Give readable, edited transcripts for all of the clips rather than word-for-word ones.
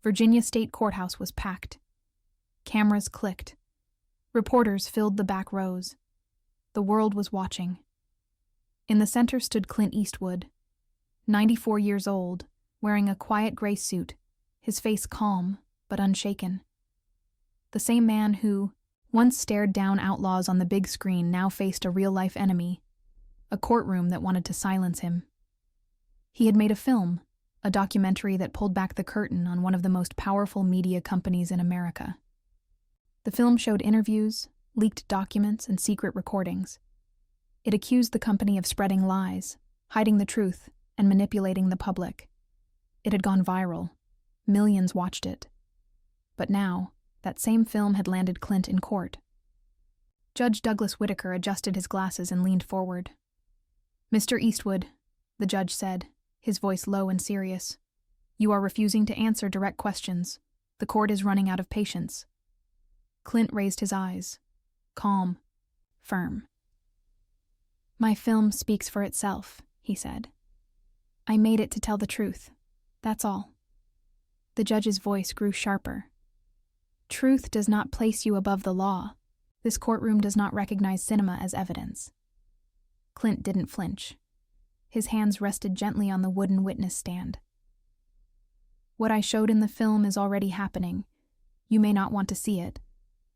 Virginia State Courthouse was packed. Cameras clicked. Reporters filled the back rows. The world was watching. In the center stood Clint Eastwood, 94 years old, wearing a quiet gray suit, his face calm but unshaken. The same man who once stared down outlaws on the big screen now faced a real-life enemy, a courtroom that wanted to silence him. He had made a film, a documentary that pulled back the curtain on one of the most powerful media companies in America. The film showed interviews, leaked documents, and secret recordings. It accused the company of spreading lies, hiding the truth, and manipulating the public. It had gone viral. Millions watched it. But now, that same film had landed Clint in court. Judge Douglas Whitaker adjusted his glasses and leaned forward. "Mr. Eastwood," the judge said, his voice low and serious, "you are refusing to answer direct questions. The court is running out of patience." Clint raised his eyes, calm, firm. "My film speaks for itself," he said. "I made it to tell the truth. That's all." The judge's voice grew sharper. "Truth does not place you above the law. This courtroom does not recognize cinema as evidence." Clint didn't flinch. His hands rested gently on the wooden witness stand. "What I showed in the film is already happening. You may not want to see it,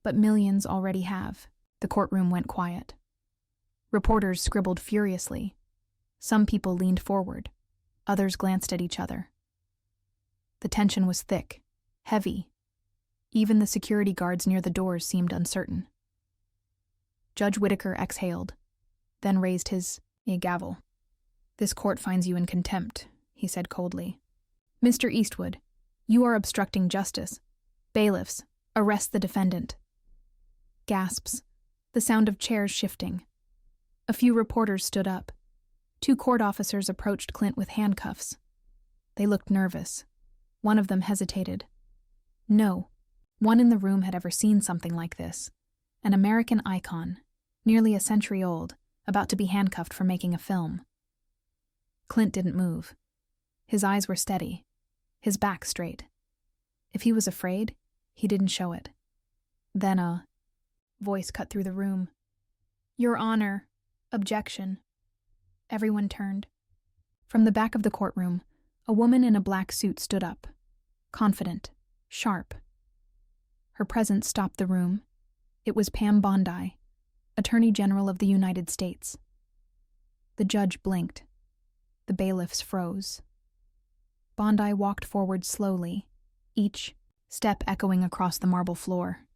but millions already have." The courtroom went quiet. Reporters scribbled furiously. Some people leaned forward. Others glanced at each other. The tension was thick, heavy. Even the security guards near the doors seemed uncertain. Judge Whitaker exhaled, then raised his gavel. "This court finds you in contempt," he said coldly. "Mr. Eastwood, you are obstructing justice. Bailiffs, arrest the defendant." Gasps, the sound of chairs shifting. A few reporters stood up. 2 court officers approached Clint with handcuffs. They looked nervous. One of them hesitated. No one in the room had ever seen something like this. An American icon, nearly a century old, about to be handcuffed for making a film. Clint didn't move. His eyes were steady, his back straight. If he was afraid, he didn't show it. Then a voice cut through the room. "Your Honor, objection." Everyone turned. From the back of the courtroom, a woman in a black suit stood up, confident, sharp. Her presence stopped the room. It was Pam Bondi, Attorney General of the United States. The judge blinked. The bailiffs froze. Bondi walked forward slowly, each step echoing across the marble floor.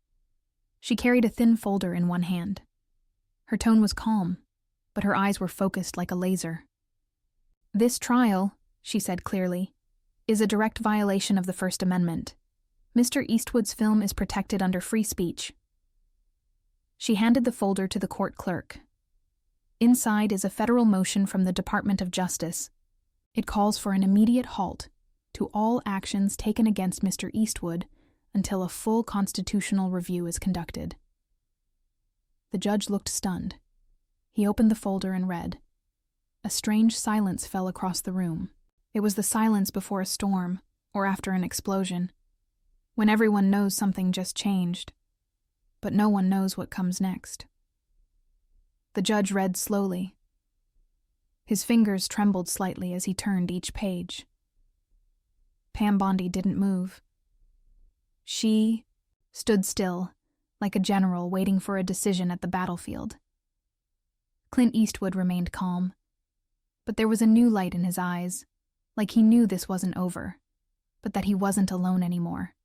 She carried a thin folder in one hand. Her tone was calm, but her eyes were focused like a laser. "This trial," she said clearly, "is a direct violation of the First Amendment. Mr. Eastwood's film is protected under free speech." She handed the folder to the court clerk. Inside is a federal motion from the Department of Justice. It calls for an immediate halt to all actions taken against Mr. Eastwood until a full constitutional review is conducted. The judge looked stunned. He opened the folder and read. A strange silence fell across the room. It was the silence before a storm, or after an explosion, when everyone knows something just changed, but no one knows what comes next. The judge read slowly. His fingers trembled slightly as he turned each page. Pam Bondi didn't move. She stood still, like a general waiting for a decision at the battlefield. Clint Eastwood remained calm, but there was a new light in his eyes, like he knew this wasn't over, but that he wasn't alone anymore.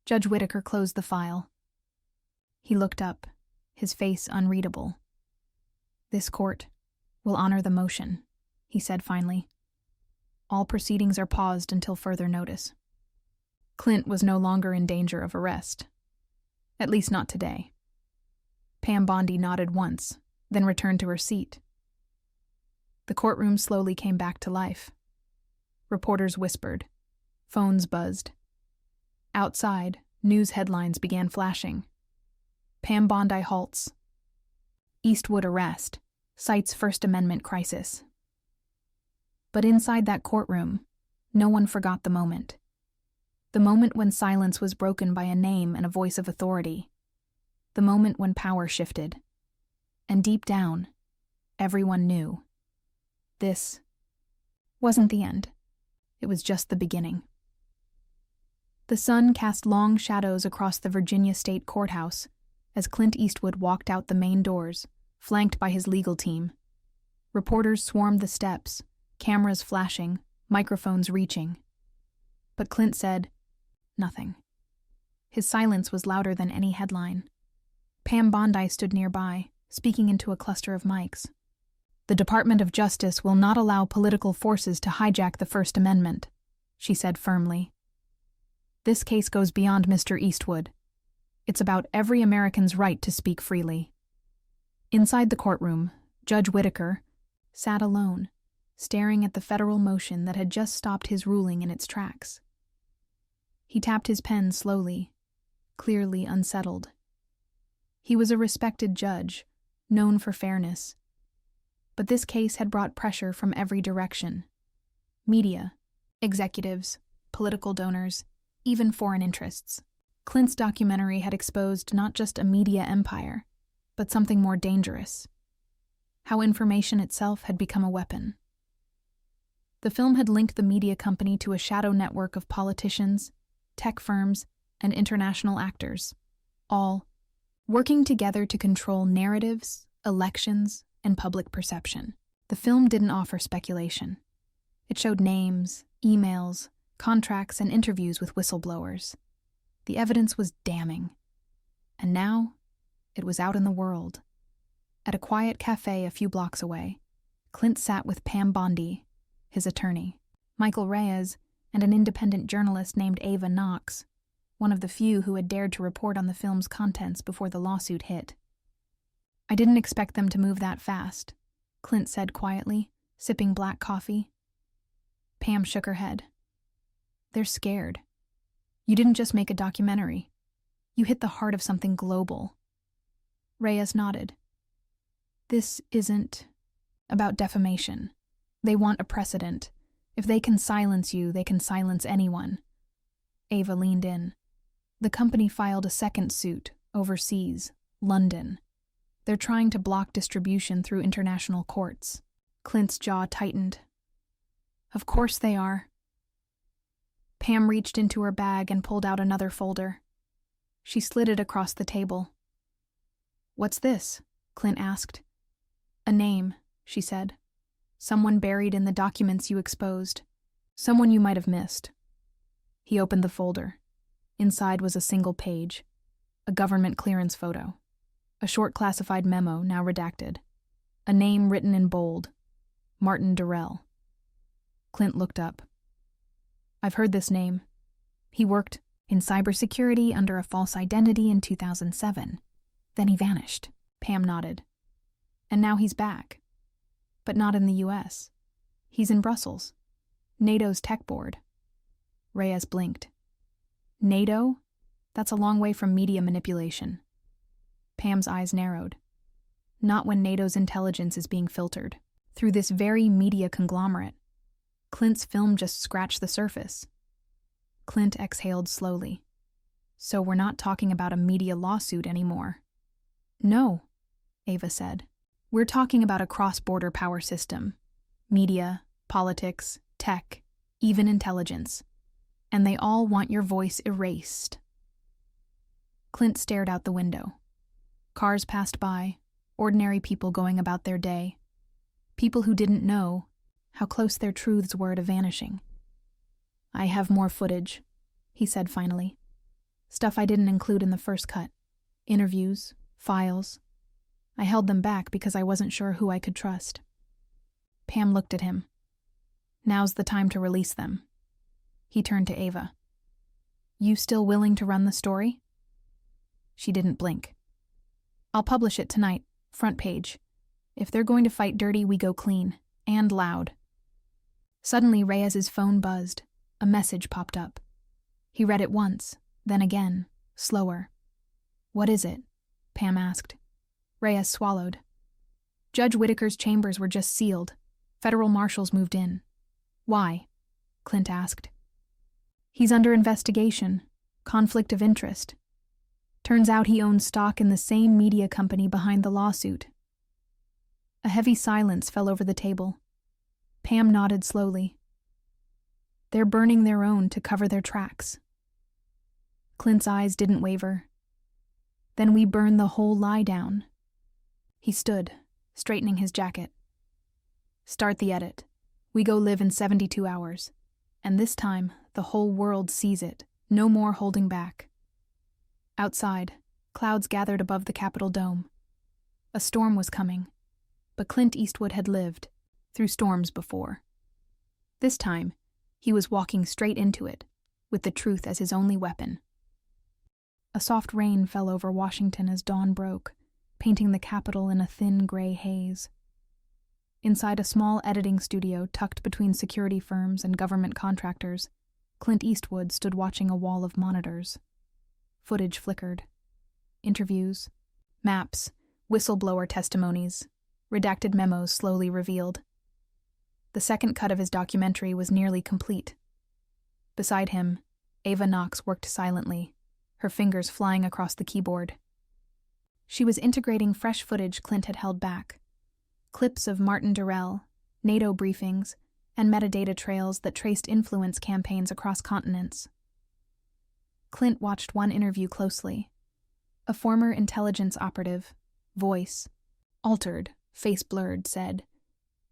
Judge Whitaker closed the file. He looked up, his face unreadable. "This court will honor the motion," he said finally. "All proceedings are paused until further notice." Clint was no longer in danger of arrest. At least not today. Pam Bondi nodded once, then returned to her seat. The courtroom slowly came back to life. Reporters whispered. Phones buzzed. Outside, news headlines began flashing. Pam Bondi halts. Eastwood arrest, cites First Amendment crisis. But inside that courtroom, no one forgot the moment. The moment when silence was broken by a name and a voice of authority. The moment when power shifted. And deep down, everyone knew. This wasn't the end. It was just the beginning. The sun cast long shadows across the Virginia State Courthouse as Clint Eastwood walked out the main doors, flanked by his legal team. Reporters swarmed the steps, cameras flashing, microphones reaching. But Clint said nothing. His silence was louder than any headline. Pam Bondi stood nearby, speaking into a cluster of mics. "The Department of Justice will not allow political forces to hijack the First Amendment," she said firmly. "This case goes beyond Mr. Eastwood. It's about every American's right to speak freely." Inside the courtroom, Judge Whitaker sat alone, staring at the federal motion that had just stopped his ruling in its tracks. He tapped his pen slowly, clearly unsettled. He was a respected judge, known for fairness. But this case had brought pressure from every direction. Media, executives, political donors, even foreign interests. Clint's documentary had exposed not just a media empire, but something more dangerous. How information itself had become a weapon. The film had linked the media company to a shadow network of politicians, tech firms, and international actors, all working together to control narratives, elections, and public perception. The film didn't offer speculation. It showed names, emails, contracts, and interviews with whistleblowers. The evidence was damning. And now, it was out in the world. At a quiet cafe a few blocks away, Clint sat with Pam Bondi, his attorney, Michael Reyes, and an independent journalist named Ava Knox, one of the few who had dared to report on the film's contents before the lawsuit hit. "I didn't expect them to move that fast," Clint said quietly, sipping black coffee. Pam shook her head. "They're scared. You didn't just make a documentary. You hit the heart of something global." Reyes nodded. "This isn't about defamation. They want a precedent. If they can silence you, they can silence anyone." Ava leaned in. "The company filed a second suit, overseas, London. They're trying to block distribution through international courts." Clint's jaw tightened. "Of course they are." Pam reached into her bag and pulled out another folder. She slid it across the table. "What's this?" Clint asked. "A name," she said. "Someone buried in the documents you exposed. Someone you might have missed." He opened the folder. Inside was a single page, a government clearance photo, a short classified memo now redacted, a name written in bold, Martin Durrell. Clint looked up. "I've heard this name. He worked in cybersecurity under a false identity in 2007. Then he vanished." Pam nodded. "And now he's back. But not in the US. He's in Brussels. NATO's tech board." Reyes blinked. "NATO? That's a long way from media manipulation." Pam's eyes narrowed. "Not when NATO's intelligence is being filtered through this very media conglomerate. Clint's film just scratched the surface." Clint exhaled slowly. "So we're not talking about a media lawsuit anymore." "No," Ava said. "We're talking about a cross-border power system. Media, politics, tech, even intelligence. And they all want your voice erased." Clint stared out the window. Cars passed by, ordinary people going about their day. People who didn't know how close their truths were to vanishing. "I have more footage," he said finally. "Stuff I didn't include in the first cut. Interviews, files. I held them back because I wasn't sure who I could trust." Pam looked at him. "Now's the time to release them." He turned to Ava. "You still willing to run the story?" She didn't blink. "I'll publish it tonight, front page. If they're going to fight dirty, we go clean, and loud." Suddenly Reyes's phone buzzed. A message popped up. He read it once, then again, slower. "What is it?" Pam asked. Reyes swallowed. "Judge Whitaker's chambers were just sealed. Federal marshals moved in." "Why?" Clint asked. He's under investigation. Conflict of interest. Turns out he owns stock in the same media company behind the lawsuit. A heavy silence fell over the table. Pam nodded slowly. They're burning their own to cover their tracks. Clint's eyes didn't waver. Then we burn the whole lie down. He stood, straightening his jacket. Start the edit. We go live in 72 hours. And this time, the whole world sees it. No more holding back. Outside, clouds gathered above the Capitol dome. A storm was coming, but Clint Eastwood had lived through storms before. This time, he was walking straight into it, with the truth as his only weapon. A soft rain fell over Washington as dawn broke, painting the Capitol in a thin gray haze. Inside a small editing studio tucked between security firms and government contractors, Clint Eastwood stood watching a wall of monitors. Footage flickered. Interviews, maps, whistleblower testimonies, redacted memos slowly revealed. The second cut of his documentary was nearly complete. Beside him, Ava Knox worked silently, her fingers flying across the keyboard. She was integrating fresh footage Clint had held back. Clips of Martin Durrell, NATO briefings, and metadata trails that traced influence campaigns across continents. Clint watched one interview closely. A former intelligence operative, voice, altered, face blurred, said,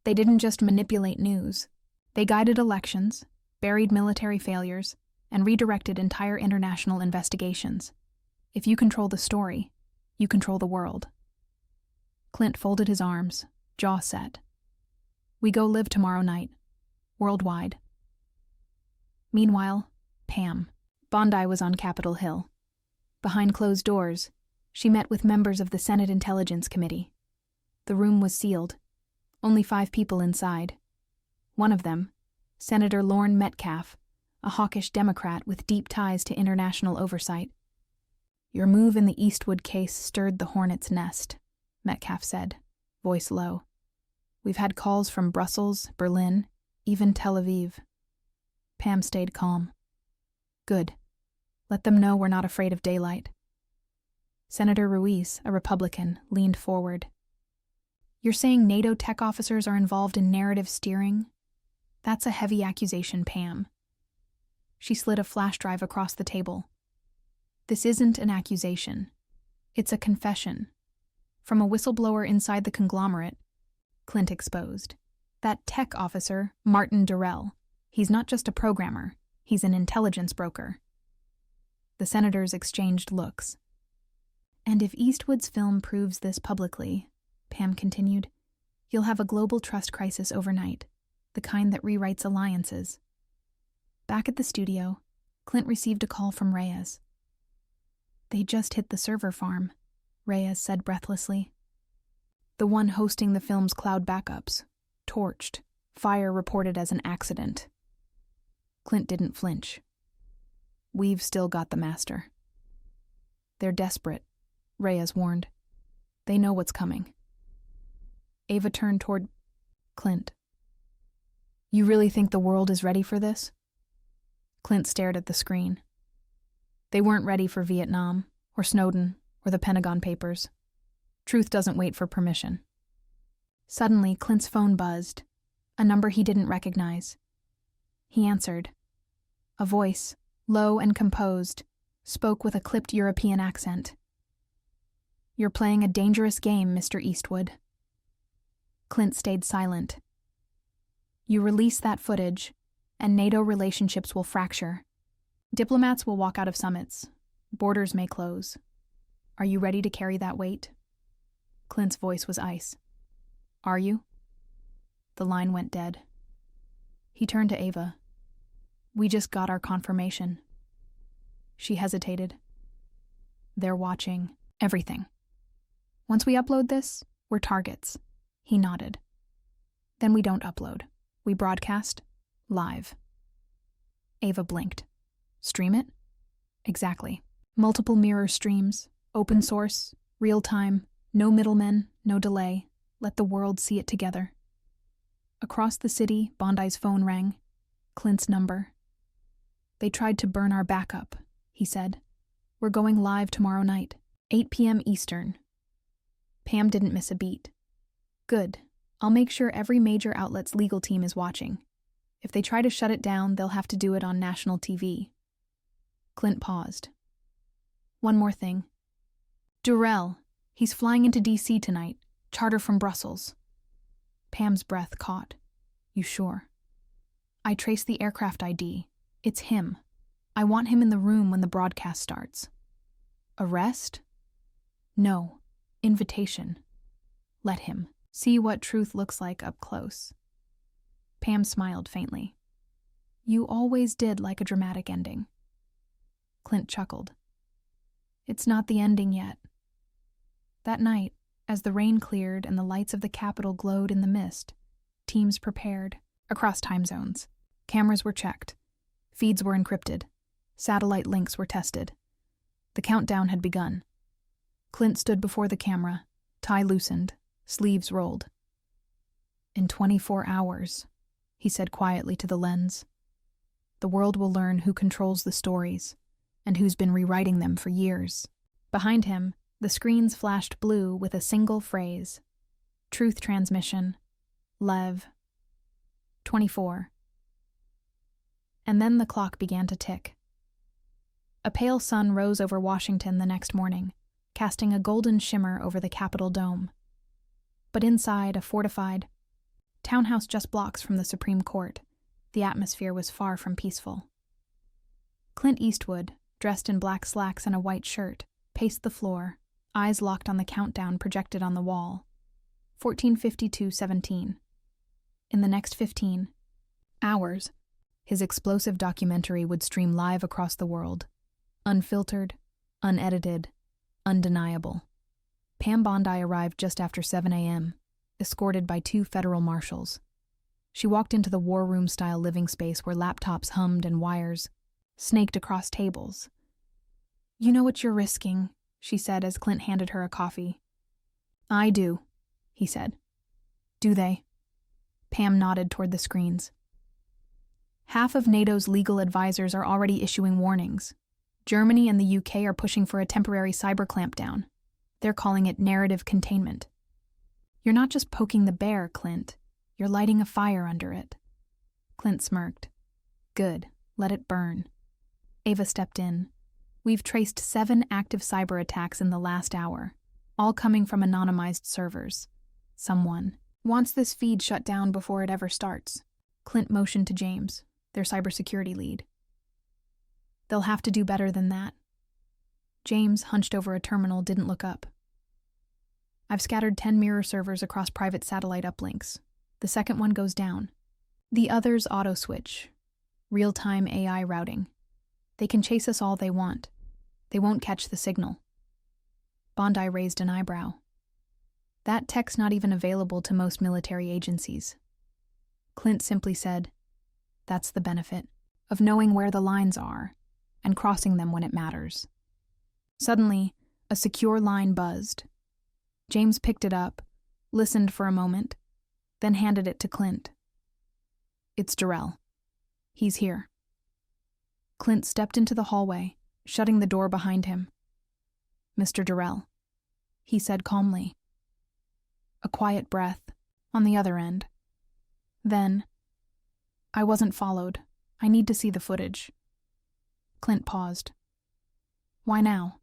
"They didn't just manipulate news. They guided elections, buried military failures, and redirected entire international investigations. If you control the story, you control the world." Clint folded his arms, jaw set. We go live tomorrow night. Worldwide. Meanwhile, Pam Bondi was on Capitol Hill. Behind closed doors, she met with members of the Senate Intelligence Committee. The room was sealed. Only 5 people inside. One of them, Senator Lorne Metcalf, a hawkish Democrat with deep ties to international oversight. "Your move in the Eastwood case stirred the hornet's nest," Metcalf said, voice low. "We've had calls from Brussels, Berlin, even Tel Aviv." Pam stayed calm. "Good. Let them know we're not afraid of daylight." Senator Ruiz, a Republican, leaned forward. "You're saying NATO tech officers are involved in narrative steering? That's a heavy accusation, Pam." She slid a flash drive across the table. "This isn't an accusation. It's a confession. From a whistleblower inside the conglomerate," Clint exposed. "That tech officer, Martin Durrell. He's not just a programmer. He's an intelligence broker." The senators exchanged looks. "And if Eastwood's film proves this publicly," Pam continued, "you'll have a global trust crisis overnight, the kind that rewrites alliances." Back at the studio, Clint received a call from Reyes. "They just hit the server farm," Reyes said breathlessly. "The one hosting the film's cloud backups. Torched. Fire reported as an accident." Clint didn't flinch. "We've still got the master." "They're desperate," Reyes warned. "They know what's coming." Ava turned toward Clint. "You really think the world is ready for this?" Clint stared at the screen. "They weren't ready for Vietnam, or Snowden, or the Pentagon Papers. Truth doesn't wait for permission." Suddenly, Clint's phone buzzed, a number he didn't recognize. He answered. A voice, low and composed, spoke with a clipped European accent. "You're playing a dangerous game, Mr. Eastwood." Clint stayed silent. "You release that footage, and NATO relationships will fracture. Diplomats will walk out of summits. Borders may close. Are you ready to carry that weight?" Clint's voice was ice. "Are you?" The line went dead. He turned to Ava. "We just got our confirmation." She hesitated. "They're watching everything. Once we upload this, we're targets." He nodded. "Then we don't upload. We broadcast live." Ava blinked. "Stream it?" "Exactly. Multiple mirror streams, open source, real time, no middlemen, no delay. Let the world see it together." Across the city, Bondi's phone rang. Clint's number. They tried to burn our backup, he said. We're going live tomorrow night, 8 p.m. Eastern. Pam didn't miss a beat. Good. I'll make sure every major outlet's legal team is watching. If they try to shut it down, they'll have to do it on national TV. Clint paused. One more thing. Durrell, he's flying into D.C. tonight, charter from Brussels. Pam's breath caught. You sure? I traced the aircraft ID. It's him. I want him in the room when the broadcast starts. Arrest? No. Invitation. Let him see what truth looks like up close. Pam smiled faintly. You always did like a dramatic ending. Clint chuckled. It's not the ending yet. That night, as the rain cleared and the lights of the Capitol glowed in the mist, teams prepared, across time zones. Cameras were checked. Feeds were encrypted. Satellite links were tested. The countdown had begun. Clint stood before the camera, tie loosened, sleeves rolled. In 24 hours, he said quietly to the lens, the world will learn who controls the stories and who's been rewriting them for years. Behind him, the screens flashed blue with a single phrase. Truth transmission. Lev. 24. And then the clock began to tick. A pale sun rose over Washington the next morning, casting a golden shimmer over the Capitol dome. But inside a fortified townhouse just blocks from the Supreme Court, the atmosphere was far from peaceful. Clint Eastwood, dressed in black slacks and a white shirt, paced the floor, eyes locked on the countdown projected on the wall. 1452-17. In the next 15 hours, his explosive documentary would stream live across the world. Unfiltered, unedited, undeniable. Pam Bondi arrived just after 7 a.m., escorted by 2 federal marshals. She walked into the war room-style living space where laptops hummed and wires snaked across tables. You know what you're risking, she said as Clint handed her a coffee. I do, he said. Do they? Pam nodded toward the screens. Half of NATO's legal advisors are already issuing warnings. Germany and the UK are pushing for a temporary cyber clampdown. They're calling it narrative containment. You're not just poking the bear, Clint. You're lighting a fire under it. Clint smirked. Good. Let it burn. Ava stepped in. We've traced 7 active cyber attacks in the last hour, all coming from anonymized servers. Someone wants this feed shut down before it ever starts. Clint motioned to James, their cybersecurity lead. They'll have to do better than that. James, hunched over a terminal, didn't look up. I've scattered 10 mirror servers across private satellite uplinks. The second one goes down. The others auto-switch. Real-time AI routing. They can chase us all they want. They won't catch the signal. Bondi raised an eyebrow. That tech's not even available to most military agencies. Clint simply said, that's the benefit of knowing where the lines are and crossing them when it matters. Suddenly, a secure line buzzed. James picked it up, listened for a moment, then handed it to Clint. It's Durrell. He's here. Clint stepped into the hallway, shutting the door behind him. Mr. Durrell, he said calmly. A quiet breath on the other end. Then, I wasn't followed. I need to see the footage. Clint paused. Why now?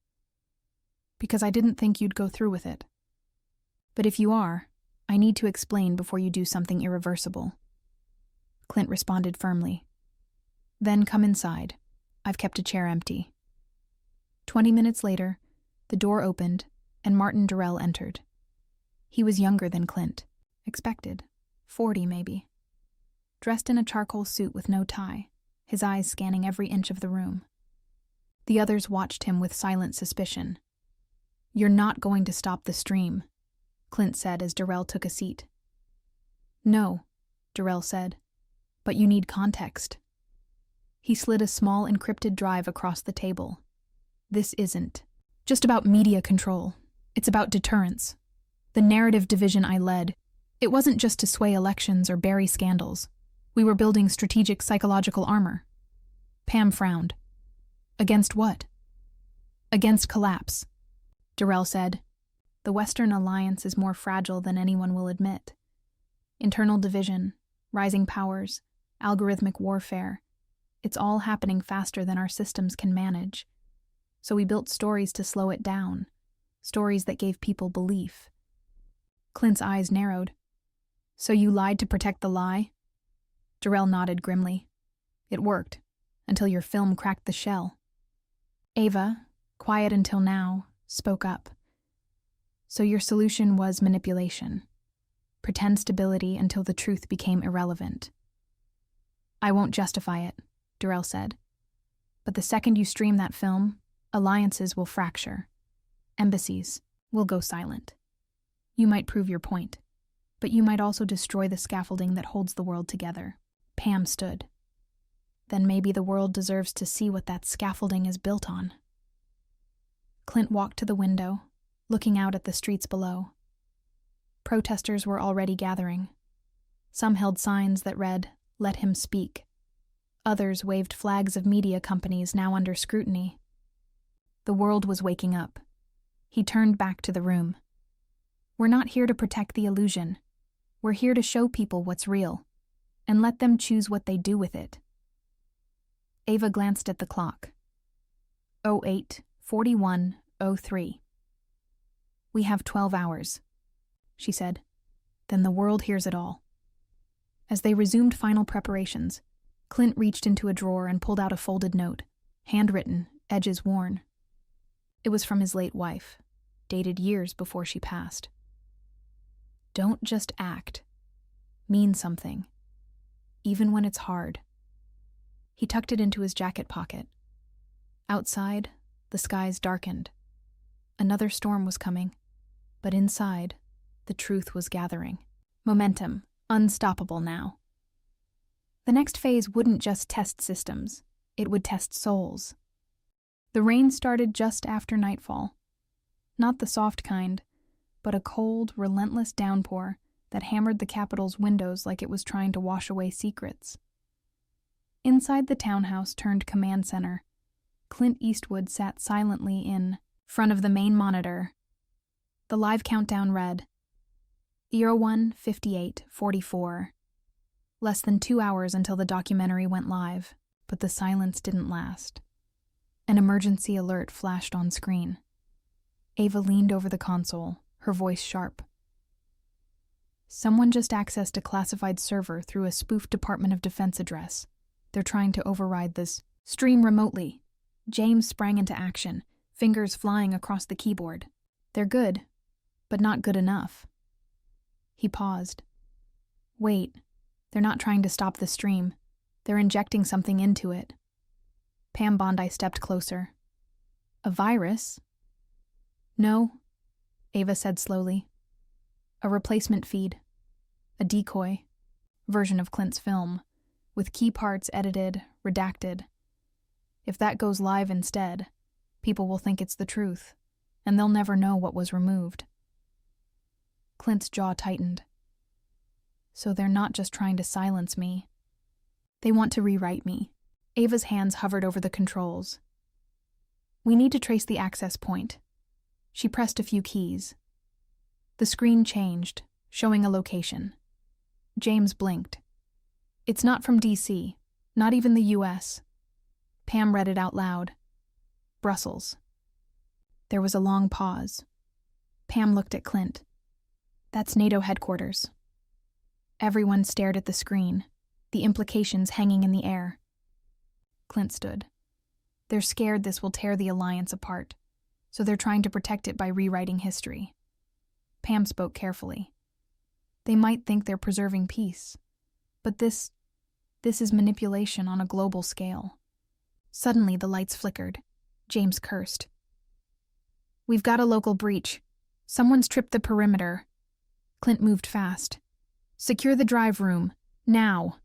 Because I didn't think you'd go through with it. But if you are, I need to explain before you do something irreversible. Clint responded firmly. Then come inside. I've kept a chair empty. 20 minutes later, the door opened and Martin Durrell entered. He was younger than Clint, expected, 40 maybe. Dressed in a charcoal suit with no tie, his eyes scanning every inch of the room. The others watched him with silent suspicion. You're not going to stop the stream, Clint said as Durrell took a seat. No, Durrell said, but you need context. He slid a small encrypted drive across the table. This isn't just about media control. It's about deterrence. The narrative division I led, it wasn't just to sway elections or bury scandals. We were building strategic psychological armor. Pam frowned. Against what? Against collapse, Darrell said. The Western Alliance is more fragile than anyone will admit. Internal division, rising powers, algorithmic warfare. It's all happening faster than our systems can manage. So we built stories to slow it down, stories that gave people belief. Clint's eyes narrowed. So you lied to protect the lie? Darrell nodded grimly. It worked, until your film cracked the shell. Ava, quiet until now, spoke up. So your solution was manipulation. Pretend stability until the truth became irrelevant. I won't justify it, Darrell said. But the second you stream that film, alliances will fracture. Embassies will go silent. You might prove your point, but you might also destroy the scaffolding that holds the world together. Pam stood. Then maybe the world deserves to see what that scaffolding is built on. Clint walked to the window, looking out at the streets below. Protesters were already gathering. Some held signs that read, "Let him speak." Others waved flags of media companies now under scrutiny. The world was waking up. He turned back to the room. We're not here to protect the illusion. We're here to show people what's real, and let them choose what they do with it. Ava glanced at the clock. 08:41:03. We have 12 hours, she said. Then the world hears it all. As they resumed final preparations, Clint reached into a drawer and pulled out a folded note, handwritten, edges worn. It was from his late wife, dated years before she passed. Don't just act. Mean something. Even when it's hard. He tucked it into his jacket pocket. Outside, the skies darkened. Another storm was coming, but inside, the truth was gathering. Momentum, unstoppable now. The next phase wouldn't just test systems, it would test souls. The rain started just after nightfall. Not the soft kind, but a cold, relentless downpour that hammered the Capitol's windows like it was trying to wash away secrets. Inside the townhouse turned command center, Clint Eastwood sat silently in front of the main monitor. The live countdown read, 01:58:44. Less than 2 hours until the documentary went live, but the silence didn't last. An emergency alert flashed on screen. Ava leaned over the console, her voice sharp. Someone just accessed a classified server through a spoof Department of Defense address. They're trying to override this stream remotely. James sprang into action, fingers flying across the keyboard. They're good, but not good enough. He paused. Wait, they're not trying to stop the stream. They're injecting something into it. Pam Bondi stepped closer. A virus? No, Ava said slowly. A replacement feed. A decoy. Version of Clint's film, with key parts edited, redacted. If that goes live instead, people will think it's the truth, and they'll never know what was removed. Clint's jaw tightened. So they're not just trying to silence me. They want to rewrite me. Ava's hands hovered over the controls. We need to trace the access point. She pressed a few keys. The screen changed, showing a location. James blinked. It's not from DC, not even the US. Pam read it out loud. Brussels. There was a long pause. Pam looked at Clint. That's NATO headquarters. Everyone stared at the screen, the implications hanging in the air. Clint stood. They're scared this will tear the alliance apart, so they're trying to protect it by rewriting history. Pam spoke carefully. They might think they're preserving peace, but this is manipulation on a global scale. Suddenly the lights flickered. James cursed. We've got a local breach. Someone's tripped the perimeter. Clint moved fast. Secure the drive room. Now.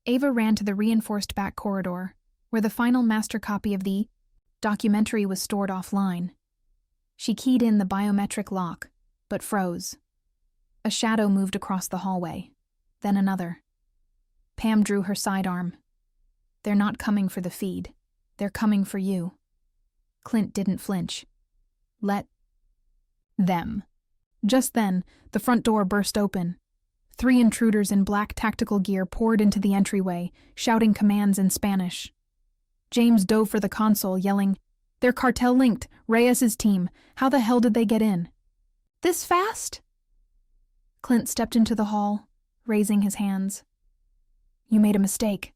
Ava ran to the reinforced back corridor, where the final master copy of the documentary was stored offline. She keyed in the biometric lock, but froze. A shadow moved across the hallway, then another. Pam drew her sidearm. They're not coming for the feed. They're coming for you. Clint didn't flinch. Let them. Just then, the front door burst open. 3 intruders in black tactical gear poured into the entryway, shouting commands in Spanish. James dove for the console, yelling, "They're cartel-linked, Reyes's team. How the hell did they get in?" "This fast?" Clint stepped into the hall, raising his hands. "You made a mistake."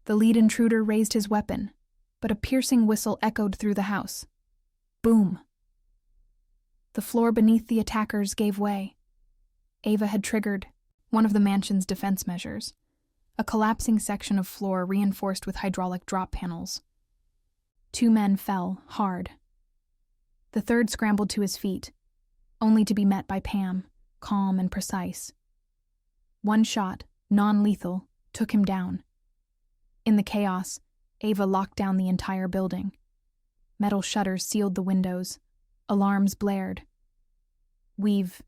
The lead intruder raised his weapon, but a piercing whistle echoed through the house. Boom. The floor beneath the attackers gave way. Ava had triggered one of the mansion's defense measures, a collapsing section of floor reinforced with hydraulic drop panels. 2 men fell, hard. The third scrambled to his feet, only to be met by Pam, calm and precise. 1 shot, non-lethal, took him down. In the chaos, Ava locked down the entire building. Metal shutters sealed the windows. Alarms blared. "We've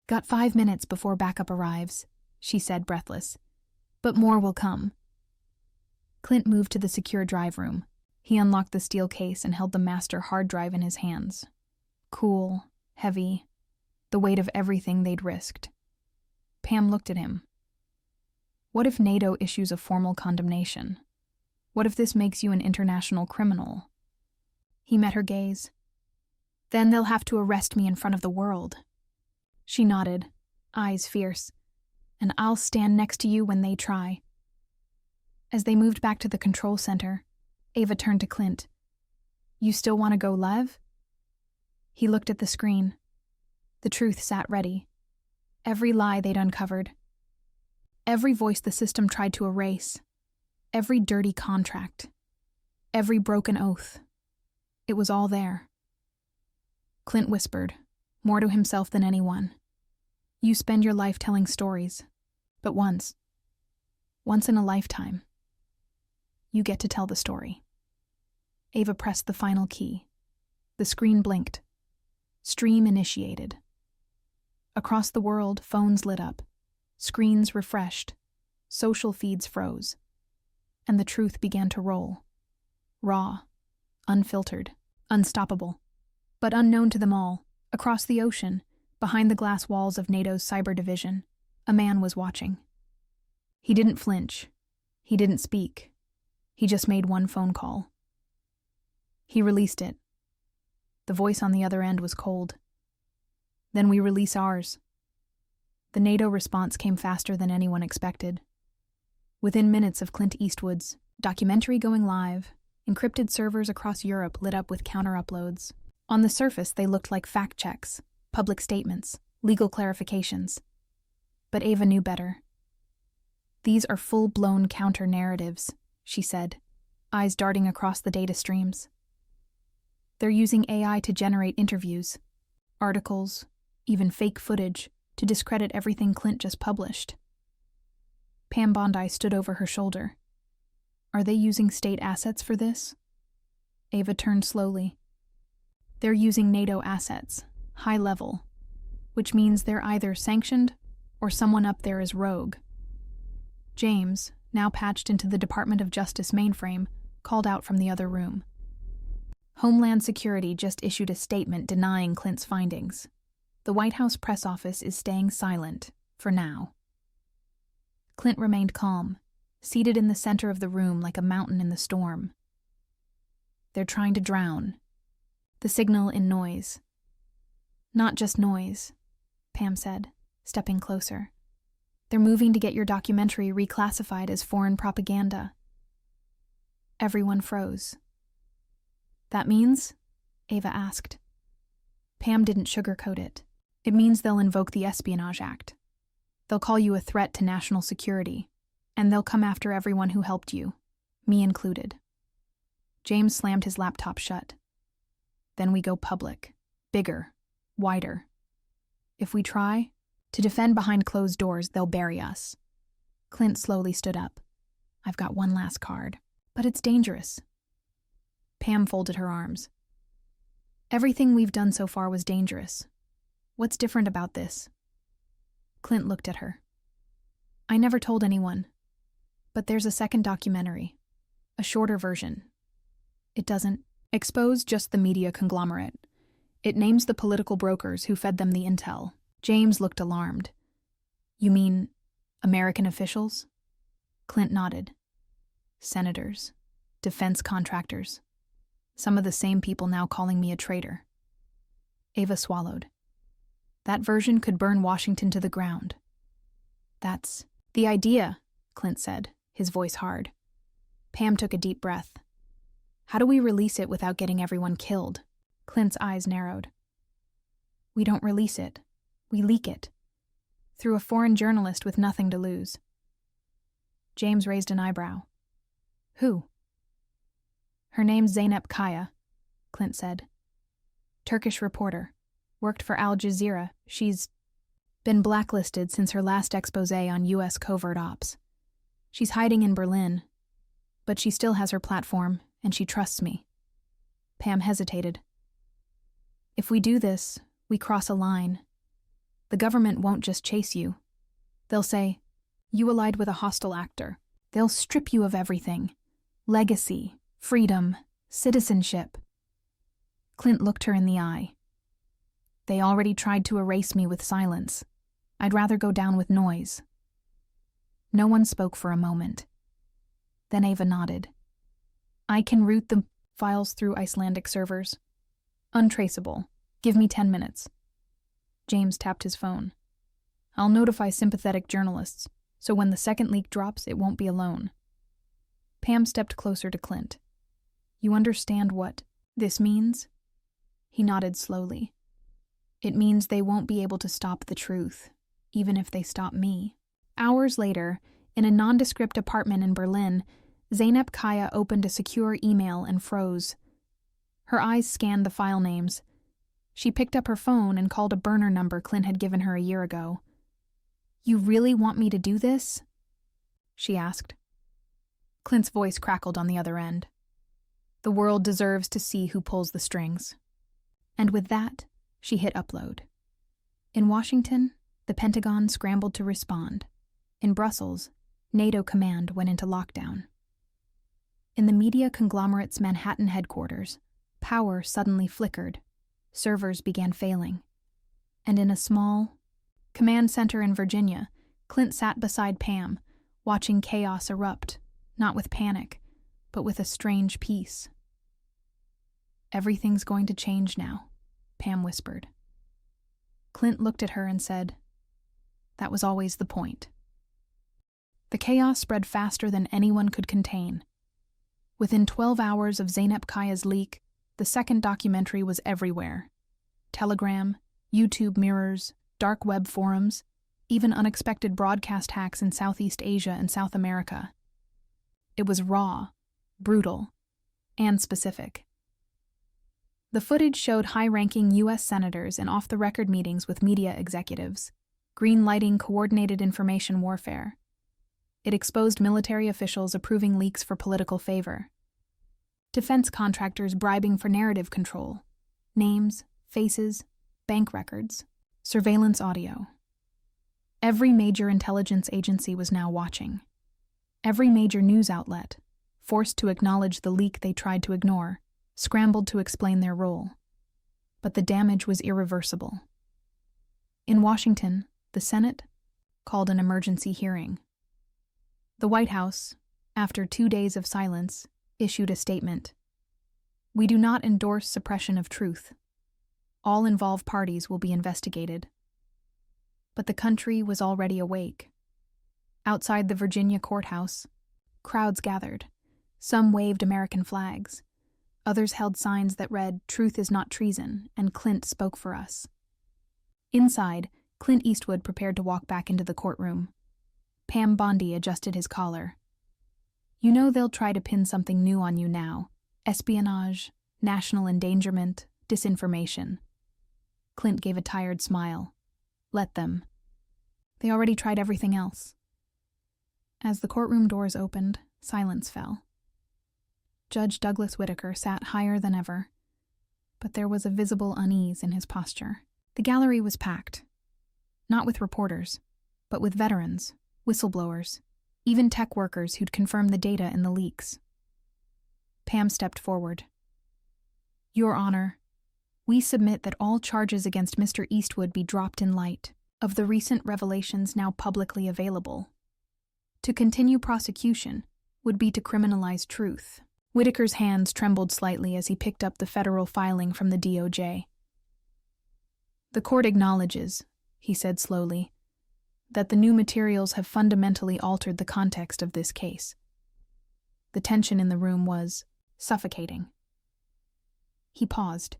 got 5 minutes before backup arrives," she said, breathless. "But more will come." Clint moved to the secure drive room. He unlocked the steel case and held the master hard drive in his hands. Cool, heavy, the weight of everything they'd risked. Pam looked at him. "What if NATO issues a formal condemnation? What if this makes you an international criminal?" He met her gaze. "Then they'll have to arrest me in front of the world." She nodded, eyes fierce. "And I'll stand next to you when they try." As they moved back to the control center, Ava turned to Clint. "You still want to go live?" He looked at the screen. The truth sat ready. Every lie they'd uncovered. Every voice the system tried to erase. Every dirty contract. Every broken oath. It was all there. Clint whispered, more to himself than anyone. "You spend your life telling stories, but once in a lifetime, you get to tell the story." Ava pressed the final key. The screen blinked. Stream initiated. Across the world, phones lit up. Screens refreshed. Social feeds froze. And the truth began to roll. Raw, unfiltered, unstoppable. But unknown to them all, across the ocean, behind the glass walls of NATO's cyber division, a man was watching. He didn't flinch. He didn't speak. He just made 1 phone call. He released it. The voice on the other end was cold. "Then we release ours." The NATO response came faster than anyone expected. Within minutes of Clint Eastwood's documentary going live, encrypted servers across Europe lit up with counter-uploads. On the surface, they looked like fact checks, public statements, legal clarifications. But Ava knew better. "These are full-blown counter-narratives," she said, eyes darting across the data streams. "They're using AI to generate interviews, articles, even fake footage, to discredit everything Clint just published." Pam Bondi stood over her shoulder. "Are they using state assets for this?" Ava turned slowly. "They're using NATO assets, high level, which means they're either sanctioned or someone up there is rogue." James, now patched into the Department of Justice mainframe, called out from the other room. "Homeland Security just issued a statement denying Clint's findings. The White House press office is staying silent, for now." Clint remained calm, seated in the center of the room like a mountain in the storm. "They're trying to drown the signal in noise." "Not just noise," Pam said, stepping closer. "They're moving to get your documentary reclassified as foreign propaganda." Everyone froze. "That means?" Ava asked. Pam didn't sugarcoat it. "It means they'll invoke the Espionage Act. They'll call you a threat to national security, and they'll come after everyone who helped you, me included." James slammed his laptop shut. "Then we go public, bigger, wider. If we try to defend behind closed doors, they'll bury us." Clint slowly stood up. "I've got one last card, but it's dangerous." Pam folded her arms. "Everything we've done so far was dangerous. What's different about this?" Clint looked at her. "I never told anyone. But there's a second documentary, a shorter version. It doesn't expose just the media conglomerate. It names the political brokers who fed them the intel. James looked alarmed. You mean American officials? Clint nodded. Senators, defense contractors, some of the same people now calling me a traitor. Ava swallowed. That version could burn Washington to the ground. That's the idea, Clint said, his voice hard. Pam took a deep breath. How do we release it without getting everyone killed? Clint's eyes narrowed. We don't release it. We leak it. Through a foreign journalist with nothing to lose. James raised an eyebrow. Who? Her name's Zeynep Kaya, Clint said. Turkish reporter. Worked for Al Jazeera. She's been blacklisted since her last expose on U.S. covert ops. She's hiding in Berlin, but she still has her platform, and she trusts me. Pam hesitated. If we do this, we cross a line. The government won't just chase you. They'll say, you allied with a hostile actor. They'll strip you of everything. Legacy, freedom, citizenship. Clint looked her in the eye. They already tried to erase me with silence. I'd rather go down with noise. No one spoke for a moment. Then Ava nodded. I can route the files through Icelandic servers. Untraceable. Give me 10 minutes. James tapped his phone. I'll notify sympathetic journalists, so when the second leak drops, it won't be alone. Pam stepped closer to Clint. You understand what this means? He nodded slowly. It means they won't be able to stop the truth, even if they stop me. Hours later, in a nondescript apartment in Berlin, Zeynep Kaya opened a secure email and froze. Her eyes scanned the file names. She picked up her phone and called a burner number Clint had given her a year ago. You really want me to do this? She asked. Clint's voice crackled on the other end. The world deserves to see who pulls the strings. And with that, she hit upload. In Washington, the Pentagon scrambled to respond. In Brussels, NATO command went into lockdown. In the media conglomerate's Manhattan headquarters, power suddenly flickered. Servers began failing. And in a small command center in Virginia, Clint sat beside Pam, watching chaos erupt, not with panic, but with a strange peace. Everything's going to change now, Pam whispered. Clint looked at her and said, that was always the point. The chaos spread faster than anyone could contain. Within 12 hours of Zeynep Kaya's leak, the second documentary was everywhere. Telegram, YouTube mirrors, dark web forums, even unexpected broadcast hacks in Southeast Asia and South America. It was raw, brutal, and specific. The footage showed high-ranking U.S. senators in off-the-record meetings with media executives, green-lighting coordinated information warfare. It exposed military officials approving leaks for political favor. Defense contractors bribing for narrative control. Names, faces, bank records, surveillance audio. Every major intelligence agency was now watching. Every major news outlet, forced to acknowledge the leak they tried to ignore, scrambled to explain their role. But the damage was irreversible. In Washington, the Senate called an emergency hearing. The White House, after 2 days of silence, issued a statement. We do not endorse suppression of truth. All involved parties will be investigated. But the country was already awake. Outside the Virginia courthouse, crowds gathered. Some waved American flags. Others held signs that read, "Truth is not treason," and "Clint spoke for us." Inside, Clint Eastwood prepared to walk back into the courtroom. Pam Bondi adjusted his collar. You know they'll try to pin something new on you now. Espionage, national endangerment, disinformation. Clint gave a tired smile. Let them. They already tried everything else. As the courtroom doors opened, silence fell. Judge Douglas Whitaker sat higher than ever, but there was a visible unease in his posture. The gallery was packed, not with reporters, but with veterans, whistleblowers, even tech workers who'd confirmed the data in the leaks. Pam stepped forward. Your Honor, we submit that all charges against Mr. Eastwood be dropped in light of the recent revelations now publicly available. To continue prosecution would be to criminalize truth. Whitaker's hands trembled slightly as he picked up the federal filing from the DOJ. The court acknowledges, he said slowly, that the new materials have fundamentally altered the context of this case. The tension in the room was suffocating. He paused.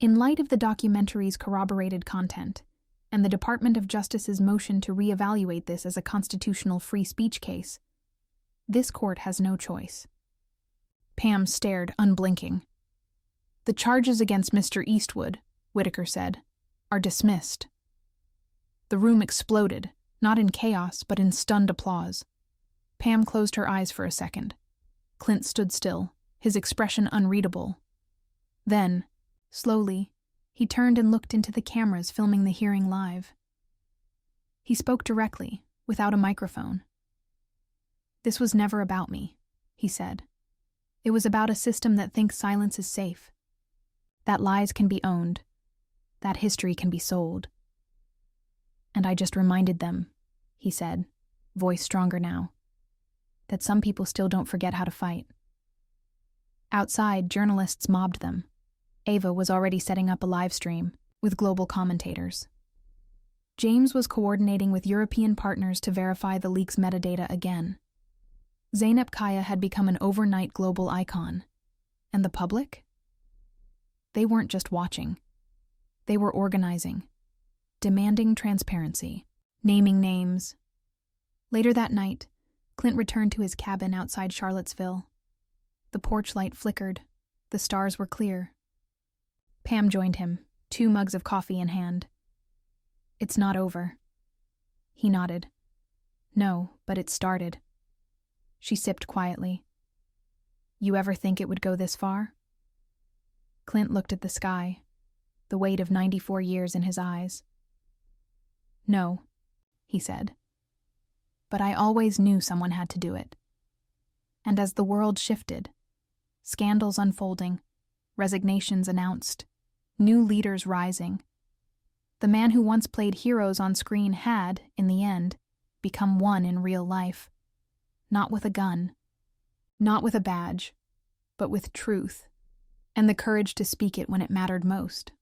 In light of the documentary's corroborated content, and the Department of Justice's motion to reevaluate this as a constitutional free speech case, this court has no choice. Pam stared, unblinking. The charges against Mr. Eastwood, Whitaker said, are dismissed. The room exploded, not in chaos, but in stunned applause. Pam closed her eyes for a second. Clint stood still, his expression unreadable. Then, slowly, he turned and looked into the cameras filming the hearing live. He spoke directly, without a microphone. This was never about me, he said. It was about a system that thinks silence is safe, that lies can be owned, that history can be sold. And I just reminded them, he said, voice stronger now, that some people still don't forget how to fight. Outside, journalists mobbed them. Ava was already setting up a live stream with global commentators. James was coordinating with European partners to verify the leak's metadata again. Zeynep Kaya had become an overnight global icon. And the public? They weren't just watching. They were organizing, demanding transparency, naming names. Later that night, Clint returned to his cabin outside Charlottesville. The porch light flickered. The stars were clear. Pam joined him, 2 mugs of coffee in hand. It's not over. He nodded. No, but it started. She sipped quietly. You ever think it would go this far? Clint looked at the sky, the weight of 94 years in his eyes. No, he said. But I always knew someone had to do it. And as the world shifted, scandals unfolding, resignations announced, new leaders rising, the man who once played heroes on screen had, in the end, become one in real life. Not with a gun, not with a badge, but with truth, and the courage to speak it when it mattered most.